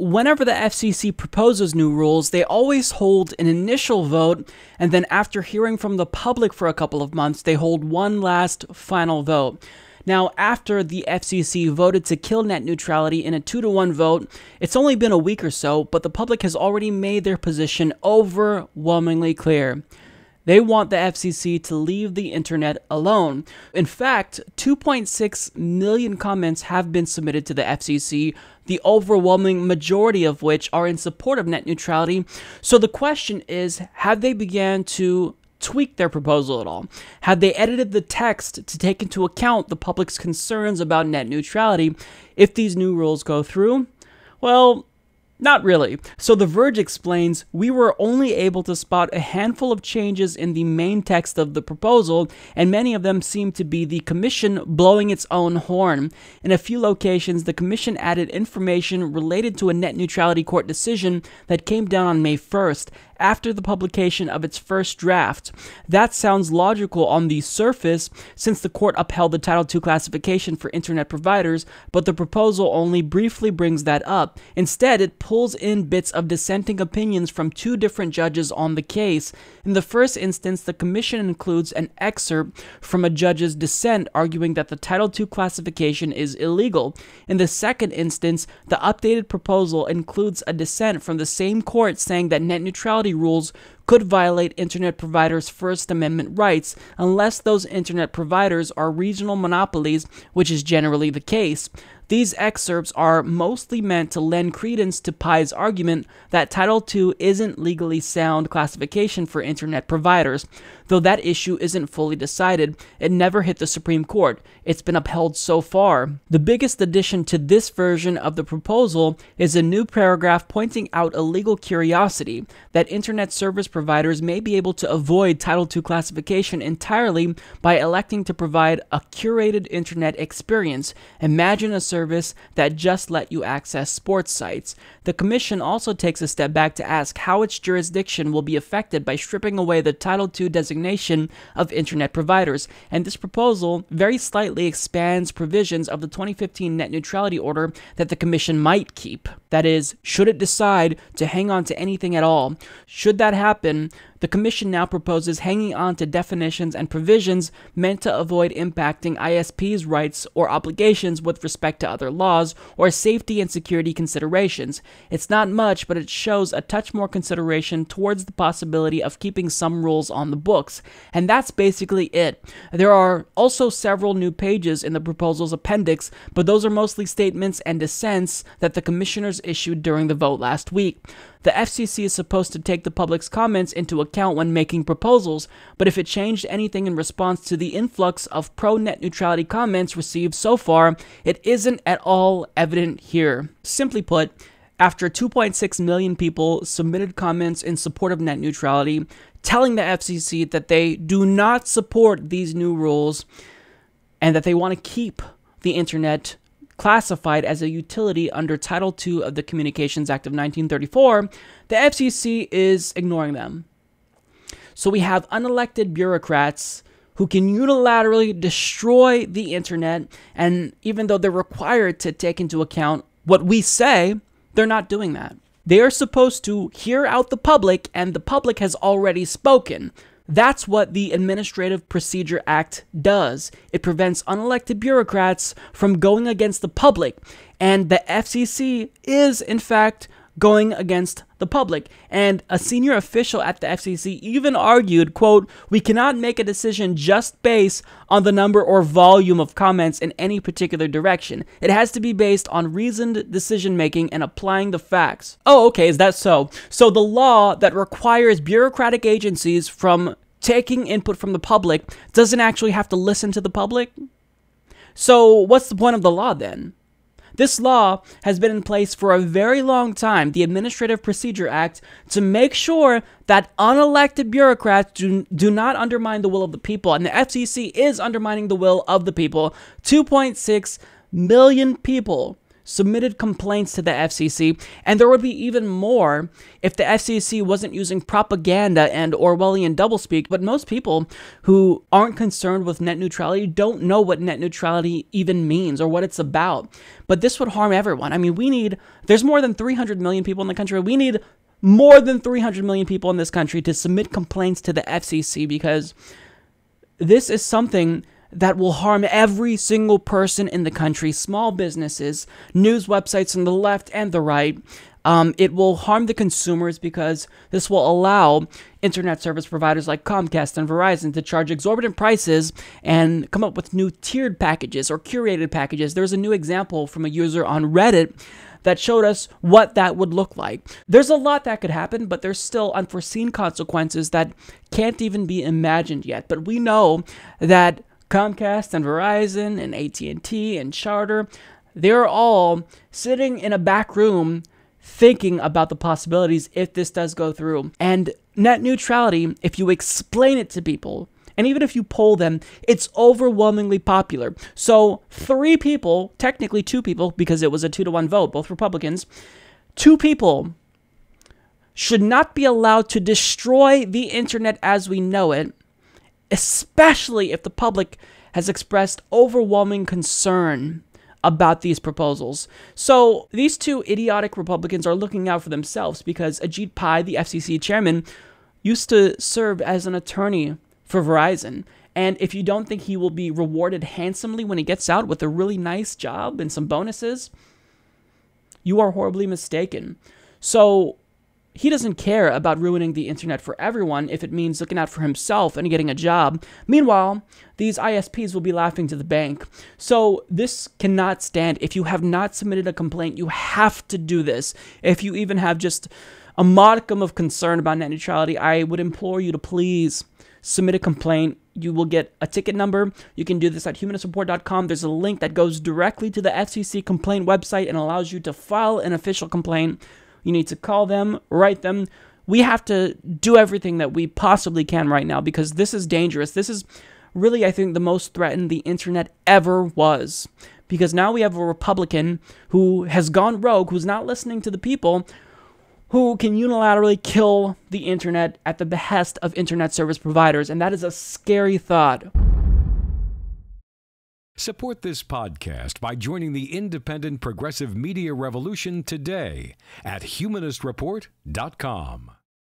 whenever the FCC proposes new rules, they always hold an initial vote, and then after hearing from the public for a couple of months, they hold one last final vote. Now, after the FCC voted to kill net neutrality in a 2-to-1 vote, it's only been a week or so, but the public has already made their position overwhelmingly clear. They want the FCC to leave the internet alone. In fact, 2.6 million comments have been submitted to the FCC, the overwhelming majority of which are in support of net neutrality. So the question is, have they began to tweak their proposal at all? Have they edited the text to take into account the public's concerns about net neutrality if these new rules go through? Well, not really. So The Verge explains, we were only able to spot a handful of changes in the main text of the proposal, and many of them seem to be the Commission blowing its own horn. In a few locations, the Commission added information related to a net neutrality court decision that came down on May 1st, after the publication of its first draft. That sounds logical on the surface, since the court upheld the Title II classification for internet providers, but the proposal only briefly brings that up. Instead, it pulls in bits of dissenting opinions from 2 different judges on the case. In the first instance, the Commission includes an excerpt from a judge's dissent arguing that the Title II classification is illegal. In the second instance, the updated proposal includes a dissent from the same court saying that net neutrality rules could violate internet providers' First Amendment rights unless those internet providers are regional monopolies, which is generally the case. These excerpts are mostly meant to lend credence to Pai's argument that Title II isn't legally sound classification for internet providers. Though that issue isn't fully decided, it never hit the Supreme Court. It's been upheld so far. The biggest addition to this version of the proposal is a new paragraph pointing out a legal curiosity, that internet service providers may be able to avoid Title II classification entirely by electing to provide a curated internet experience. Imagine a service that just let you access sports sites. The Commission also takes a step back to ask how its jurisdiction will be affected by stripping away the Title II designation of internet providers, and this proposal very slightly expands provisions of the 2015 net neutrality order that the Commission might keep. That is, should it decide to hang on to anything at all. Should that happen, the Commission now proposes hanging on to definitions and provisions meant to avoid impacting ISPs' rights or obligations with respect to other laws or safety and security considerations. It's not much, but it shows a touch more consideration towards the possibility of keeping some rules on the books. And that's basically it. There are also several new pages in the proposal's appendix, but those are mostly statements and dissents that the commissioners issued during the vote last week. The FCC is supposed to take the public's comments into account when making proposals, but if it changed anything in response to the influx of pro-net neutrality comments received so far, it isn't at all evident here. Simply put, after 2.6 million people submitted comments in support of net neutrality, telling the FCC that they do not support these new rules and that they want to keep the internet classified as a utility under Title II of the Communications Act of 1934, the FCC is ignoring them. So we have unelected bureaucrats who can unilaterally destroy the internet, and even though they're required to take into account what we say, they're not doing that. They are supposed to hear out the public, and the public has already spoken. That's what the Administrative Procedure Act does. It prevents unelected bureaucrats from going against the public, and the FCC is, in fact, going against the public. And a senior official at the FCC even argued, quote, "We cannot make a decision just based on the number or volume of comments in any particular direction. It has to be based on reasoned decision-making and applying the facts." Oh, okay, is that so? So the law that requires bureaucratic agencies from taking input from the public doesn't actually have to listen to the public? So what's the point of the law then? This law has been in place for a very long time, the Administrative Procedure Act, to make sure that unelected bureaucrats do not undermine the will of the people, and the FCC is undermining the will of the people. 2.6 million people submitted complaints to the FCC, and there would be even more if the FCC wasn't using propaganda and Orwellian doublespeak. But most people who aren't concerned with net neutrality don't know what net neutrality even means or what it's about. But this would harm everyone. I mean, there's more than 300 million people in the country. We need more than 300 million people in this country to submit complaints to the FCC, because this is something that will harm every single person in the country, small businesses, news websites on the left and the right. It will harm the consumers because this will allow internet service providers like Comcast and Verizon to charge exorbitant prices and come up with new tiered packages or curated packages. There's a new example from a user on Reddit that showed us what that would look like. There's a lot that could happen, but there's still unforeseen consequences that can't even be imagined yet. But we know that Comcast and Verizon and AT&T and Charter, they're all sitting in a back room thinking about the possibilities if this does go through. And net neutrality, if you explain it to people, and even if you poll them, it's overwhelmingly popular. So 3 people, technically 2 people, because it was a 2-to-1 vote, both Republicans, 2 people should not be allowed to destroy the internet as we know it, especially if the public has expressed overwhelming concern about these proposals. So these 2 idiotic Republicans are looking out for themselves because Ajit Pai, the FCC chairman, used to serve as an attorney for Verizon. And if you don't think he will be rewarded handsomely when he gets out with a really nice job and some bonuses, you are horribly mistaken. So he doesn't care about ruining the internet for everyone if it means looking out for himself and getting a job. Meanwhile, these ISPs will be laughing to the bank. So this cannot stand. If you have not submitted a complaint, you have to do this. If you even have just a modicum of concern about net neutrality, I would implore you to please submit a complaint. You will get a ticket number. You can do this at humanistreport.com. There's a link that goes directly to the FCC complaint website and allows you to file an official complaint. You need to call them, write them. We have to do everything that we possibly can right now because this is dangerous. This is really, I think, the most threatened the internet ever was. Because now we have a Republican who has gone rogue, who's not listening to the people, who can unilaterally kill the internet at the behest of internet service providers. And that is a scary thought. Support this podcast by joining the independent progressive media revolution today at humanistreport.com.